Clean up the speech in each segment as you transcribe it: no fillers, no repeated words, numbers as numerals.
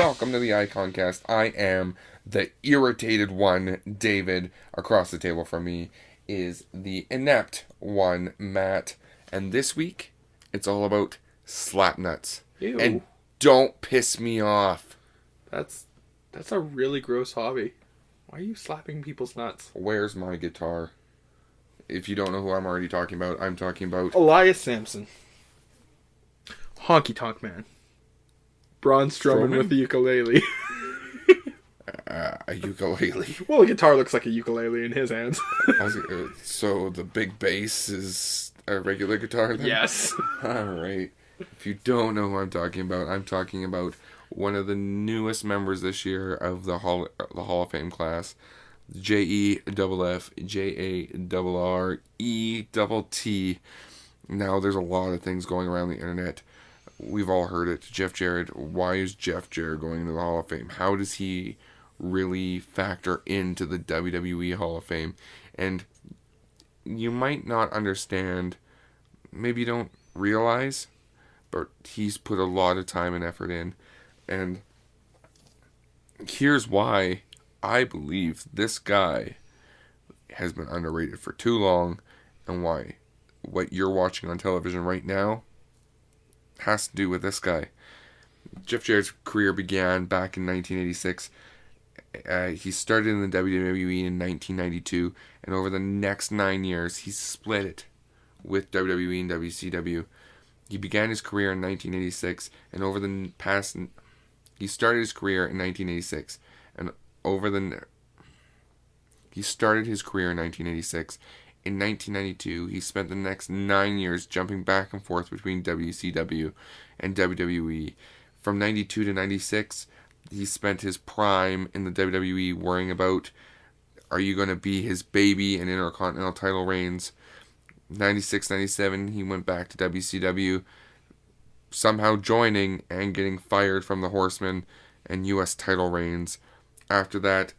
welcome to the iiConCast. I am the irritated one, David. Across the table from me is the inept one, Matt. And this week, it's all about slap nuts. Ew. And don't piss me off. That's a really gross hobby. Why are you slapping people's nuts? Where's my guitar? If you don't know who I'm already talking about, I'm talking about Elias Sampson. Honky Tonk Man. Braun Strowman with the ukulele. a ukulele. Well, a guitar looks like a ukulele in his hands. So the big bass is a regular guitar then? Yes. Alright. If you don't know who I'm talking about one of the newest members this year of the Hall of Fame class, JEFF JARRETT. Now there's a lot of things going around the internet. We've all heard it. Jeff Jarrett. Why is Jeff Jarrett going into the Hall of Fame? How does he really factor into the WWE Hall of Fame? And you might not understand, maybe you don't realize, but he's put a lot of time and effort in. And here's why I believe this guy has been underrated for too long, and why what you're watching on television right now has to do with this guy. Jeff Jarrett's career began back in 1986. He started in the WWE in 1992, and over the next 9 years, he split it with WWE and WCW. He began his career in 1986, and over the past... He started his career in 1986, and he started his career in 1986. In 1992, he spent the next 9 years jumping back and forth between WCW and WWE. From 92 to 96, he spent his prime in the WWE worrying about, are you going to be his baby in Intercontinental title reigns? 96, 97, he went back to WCW, somehow joining and getting fired from the Horsemen and U.S. title reigns. After that,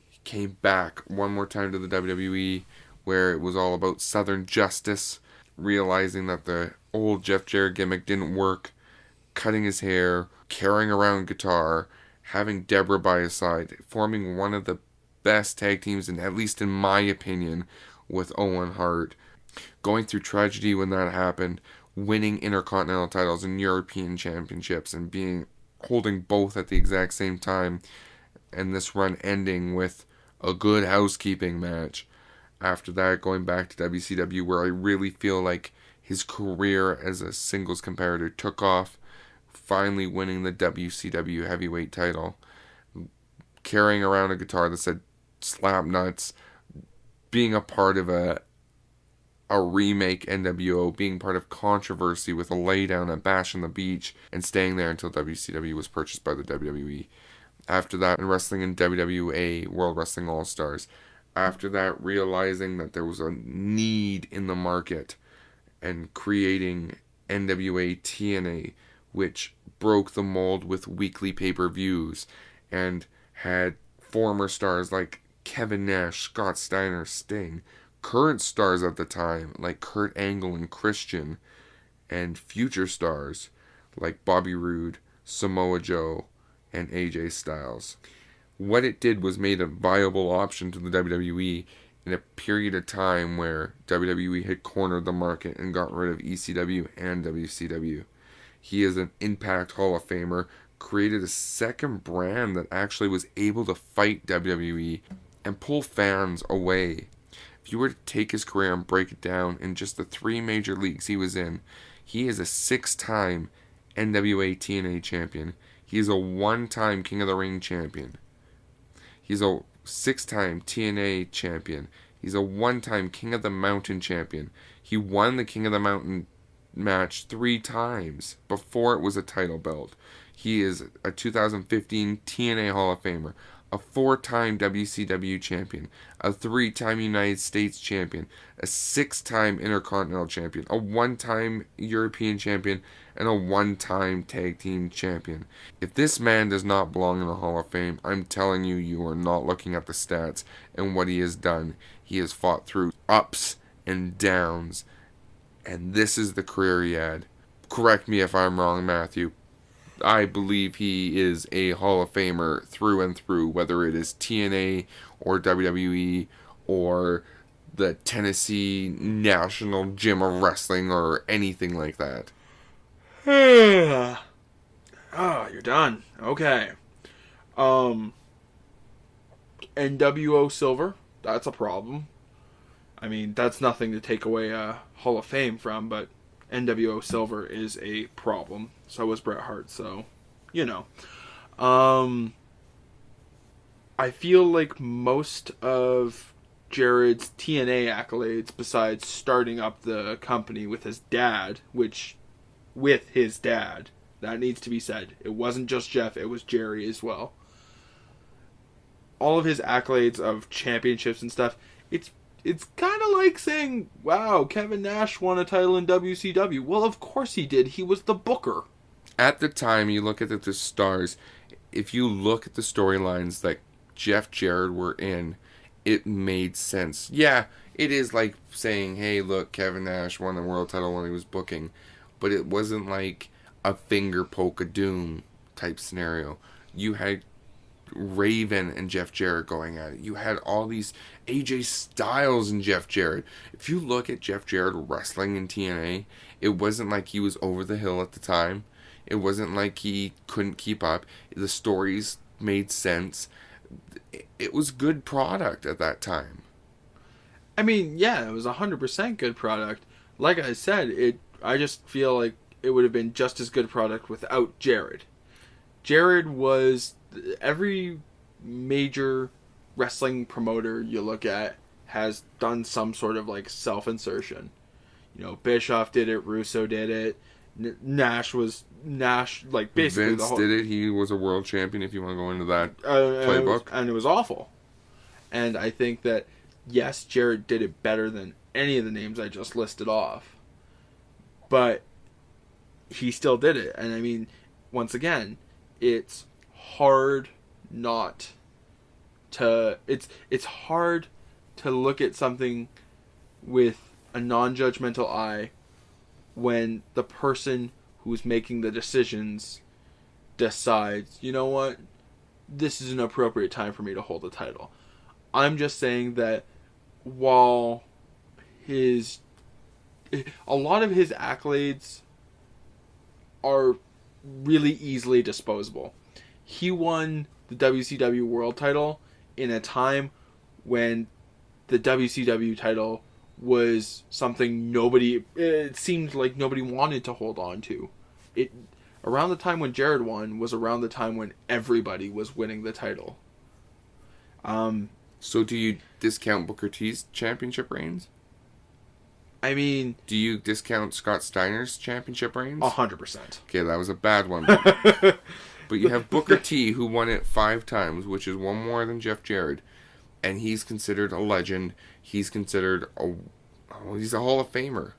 he came back one more time to the WWE, where it was all about Southern justice, realizing that the old Jeff Jarrett gimmick didn't work, cutting his hair, carrying around guitar, having Deborah by his side, forming one of the best tag teams, at least in my opinion, with Owen Hart. Going through tragedy when that happened, winning Intercontinental titles and European championships, and holding both at the exact same time, and this run ending with a good housekeeping match. After that, going back to WCW, where I really feel like his career as a singles competitor took off, finally winning the WCW heavyweight title, carrying around a guitar that said slap nuts, being a part of a remake NWO, being part of controversy with a laydown at Bash on the Beach, and staying there until WCW was purchased by the WWE. After that, and wrestling in WWA, World Wrestling All-Stars. After that, realizing that there was a need in the market and creating NWA TNA, which broke the mold with weekly pay-per-views and had former stars like Kevin Nash, Scott Steiner, Sting, current stars at the time like Kurt Angle and Christian, and future stars like Bobby Roode, Samoa Joe, and AJ Styles. What it did was made a viable option to the WWE in a period of time where WWE had cornered the market and got rid of ECW and WCW. He is an Impact Hall of Famer, created a second brand that actually was able to fight WWE and pull fans away. If you were to take his career and break it down in just the 3 major leagues he was in, he is a 6-time NWA TNA champion. He is a 1-time King of the Ring champion. He's a 6-time TNA champion. He's a 1-time King of the Mountain champion. He won the King of the Mountain match 3 times before it was a title belt. He is a 2015 TNA Hall of Famer, a 4-time WCW champion, a 3-time United States champion, a 6-time Intercontinental champion, a 1-time European champion, and a 1-time tag team champion. If this man does not belong in the Hall of Fame, I'm telling you, you are not looking at the stats and what he has done. He has fought through ups and downs, and this is the career he had. Correct me if I'm wrong, Matthew. I believe he is a Hall of Famer through and through, whether it is TNA or WWE or the Tennessee National Gym of Wrestling or anything like that. Oh, you're done. Okay. NWO Silver, that's a problem. I mean, that's nothing to take away a Hall of Fame from, but NWO Silver is a problem. So was Bret Hart, so, you know. I feel like most of Jarrett's TNA accolades, besides starting up the company with his dad, that needs to be said. It wasn't just Jeff, it was Jerry as well. All of his accolades of championships and stuff, it's kind of like saying, wow, Kevin Nash won a title in WCW. Well, of course he did. He was the booker. At the time, you look at the stars, if you look at the storylines that Jeff Jarrett were in, it made sense. Yeah, it is like saying, hey, look, Kevin Nash won the world title when he was booking. But it wasn't like a finger poke of doom type scenario. You had Raven and Jeff Jarrett going at it. You had all these AJ Styles and Jeff Jarrett. If you look at Jeff Jarrett wrestling in TNA, it wasn't like he was over the hill at the time. It wasn't like he couldn't keep up. The stories made sense. It was good product at that time. I mean, yeah, it was 100% good product. Like I said, I just feel like it would have been just as good product without Jarrett. Jarrett was... Every major wrestling promoter you look at has done some sort of like self-insertion. You know, Bischoff did it, Russo did it, Nash, like basically Vince did it. He was a world champion, if you want to go into that playbook. playbook. And it was awful. And I think that, yes, Jarrett did it better than any of the names I just listed off. But he still did it. And I mean, once again, it's hard not to... It's hard to look at something with a non-judgmental eye when the person who's making the decisions decides, you know what, this is an appropriate time for me to hold the title. I'm just saying that while a lot of his accolades are really easily disposable. He won the WCW World title in a time when the WCW title was something it seemed like nobody wanted to hold on to. Around the time when Jarrett won was around the time when everybody was winning the title. So do you discount Booker T's championship reigns? I mean... Do you discount Scott Steiner's championship reigns? 100%. Okay, that was a bad one. But you have Booker T, who won it 5 times, which is one more than Jeff Jarrett. And he's considered a legend. He's considered he's a Hall of Famer.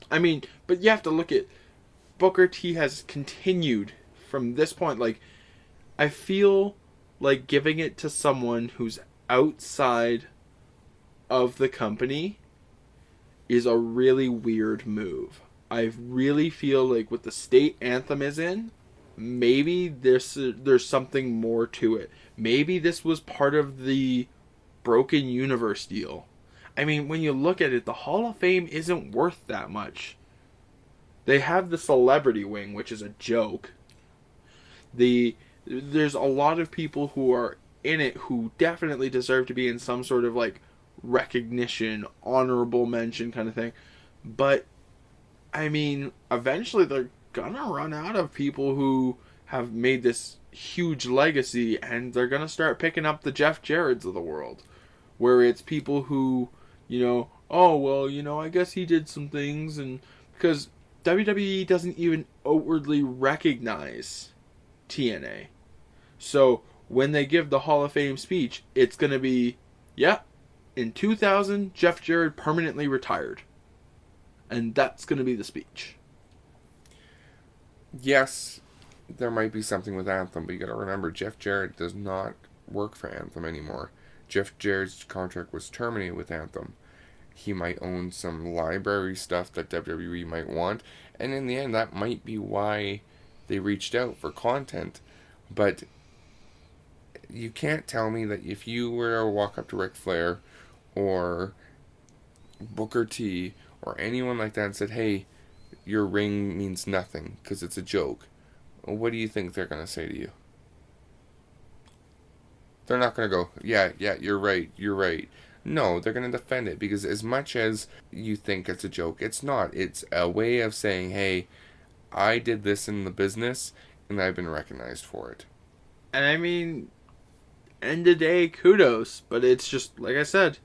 I mean, but you have to look at... Booker T has continued from this point. Like, I feel like giving it to someone who's outside of the company is a really weird move. I really feel like with the state anthem is in, maybe there's something more to it. Maybe this was part of the Broken Universe deal. I mean, when you look at it, the Hall of Fame isn't worth that much. They have the celebrity wing, which is a joke. There's a lot of people who are in it who definitely deserve to be in some sort of like recognition, honorable mention kind of thing. But, I mean, eventually they're gonna run out of people who have made this huge legacy, and they're gonna start picking up the Jeff Jarretts of the world. Where it's people who, you know, oh, well, you know, I guess he did some things, and because WWE doesn't even outwardly recognize TNA. So, when they give the Hall of Fame speech, it's gonna be, yeah, in 2000, Jeff Jarrett permanently retired. And that's going to be the speech. Yes, there might be something with Anthem, but you got to remember, Jeff Jarrett does not work for Anthem anymore. Jeff Jarrett's contract was terminated with Anthem. He might own some library stuff that WWE might want, and in the end, that might be why they reached out for content. But you can't tell me that if you were to walk up to Ric Flair or Booker T or anyone like that and said, hey, your ring means nothing because it's a joke, what do you think they're going to say to you? They're not going to go, yeah, you're right. No, they're going to defend it, because as much as you think it's a joke, it's not. It's a way of saying, hey, I did this in the business and I've been recognized for it. And I mean, end of day, kudos. But it's just, like I said,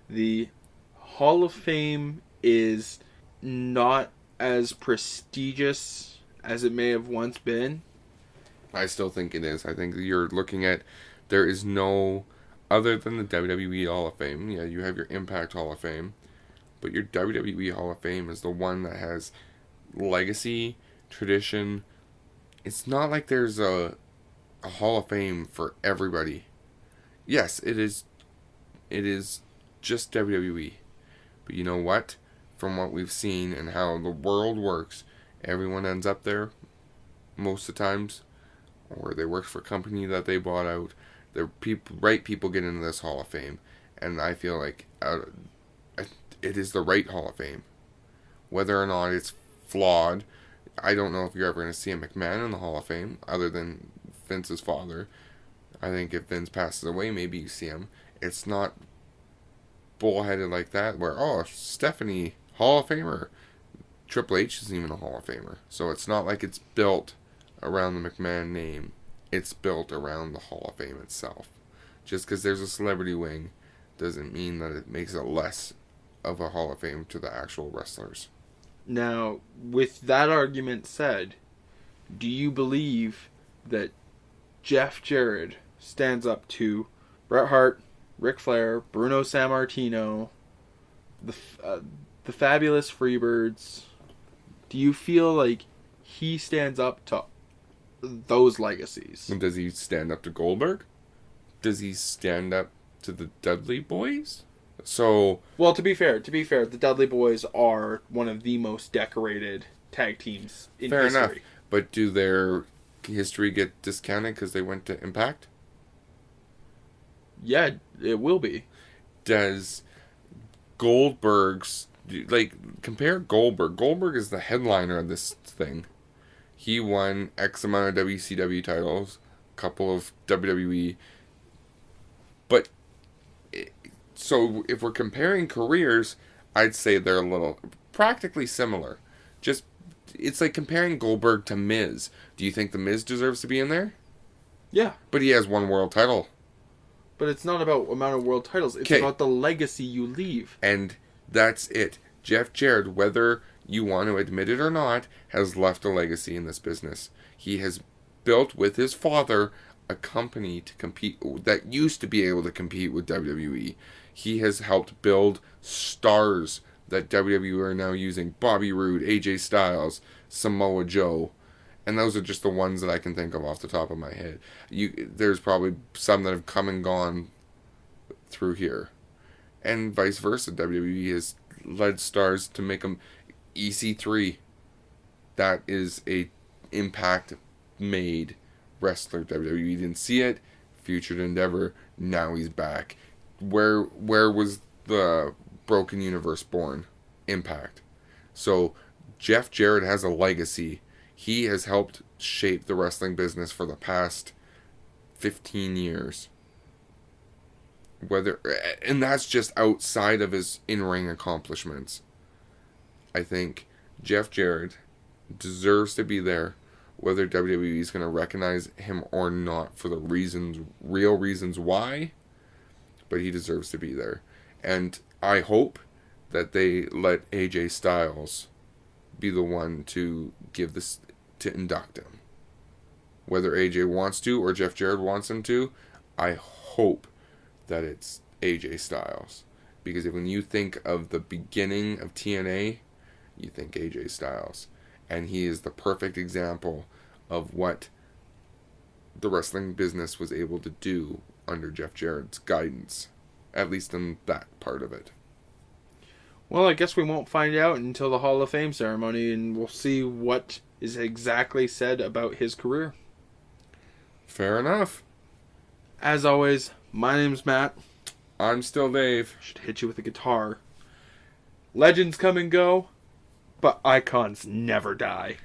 the Hall of Fame is not as prestigious as it may have once been. I still think it is. I think you're looking at, there is no, other than the WWE Hall of Fame, yeah, you have your Impact Hall of Fame, but your WWE Hall of Fame is the one that has legacy, tradition. It's not like there's a Hall of Fame for everybody. Yes, it is just WWE. But you know what? From what we've seen and how the world works, everyone ends up there most of the times, or they work for a company that they bought out. The right people get into this Hall of Fame, and I feel like it is the right Hall of Fame. Whether or not it's flawed, I don't know if you're ever going to see a McMahon in the Hall of Fame, other than Vince's father. I think if Vince passes away, maybe you see him. It's not bullheaded like that, where, oh, Stephanie, Hall of Famer. Triple H isn't even a Hall of Famer. So it's not like it's built around the McMahon name. It's built around the Hall of Fame itself. Just because there's a celebrity wing doesn't mean that it makes it less of a Hall of Fame to the actual wrestlers. Now, with that argument said, do you believe that Jeff Jarrett stands up to Bret Hart, Ric Flair, Bruno Sammartino, the Fabulous Freebirds? Do you feel like he stands up to those legacies? And does he stand up to Goldberg? Does he stand up to the Dudley Boys? So, well, to be fair, the Dudley Boys are one of the most decorated tag teams in fair history. enough. But do their history get discounted because they went to Impact? Yeah, it will be. Does Goldberg's, like, compare Goldberg. Goldberg is the headliner of this thing. He won X amount of WCW titles, a couple of WWE. But, so if we're comparing careers, I'd say they're a little, practically similar. Just, it's like comparing Goldberg to Miz. Do you think the Miz deserves to be in there? Yeah. But he has one world title. But it's not about amount of world titles. It's about the legacy you leave. And that's it. Jeff Jarrett, whether you want to admit it or not, has left a legacy in this business. He has built with his father a company to compete that used to be able to compete with WWE. He has helped build stars that WWE are now using. Bobby Roode, AJ Styles, Samoa Joe. And those are just the ones that I can think of off the top of my head. There's probably some that have come and gone through here. And vice versa. WWE has led stars to make them EC3. That is a impact-made wrestler. WWE didn't see it. Future endeavor. Now he's back. Where was the Broken Universe born? Impact. So Jeff Jarrett has a legacy. He has helped shape the wrestling business for the past 15 years. And that's just outside of his in-ring accomplishments. I think Jeff Jarrett deserves to be there, whether WWE is going to recognize him or not, for the real reasons why. But he deserves to be there. And I hope that they let AJ Styles be the one to give this, to induct him. Whether AJ wants to or Jeff Jarrett wants him to, I hope that it's AJ Styles. Because when you think of the beginning of TNA, you think AJ Styles. And he is the perfect example of what the wrestling business was able to do under Jeff Jarrett's guidance. At least in that part of it. Well, I guess we won't find out until the Hall of Fame ceremony, and we'll see what is exactly said about his career. Fair enough. As always, my name's Matt. I'm still Dave. Should hit you with a guitar. Legends come and go, but icons never die.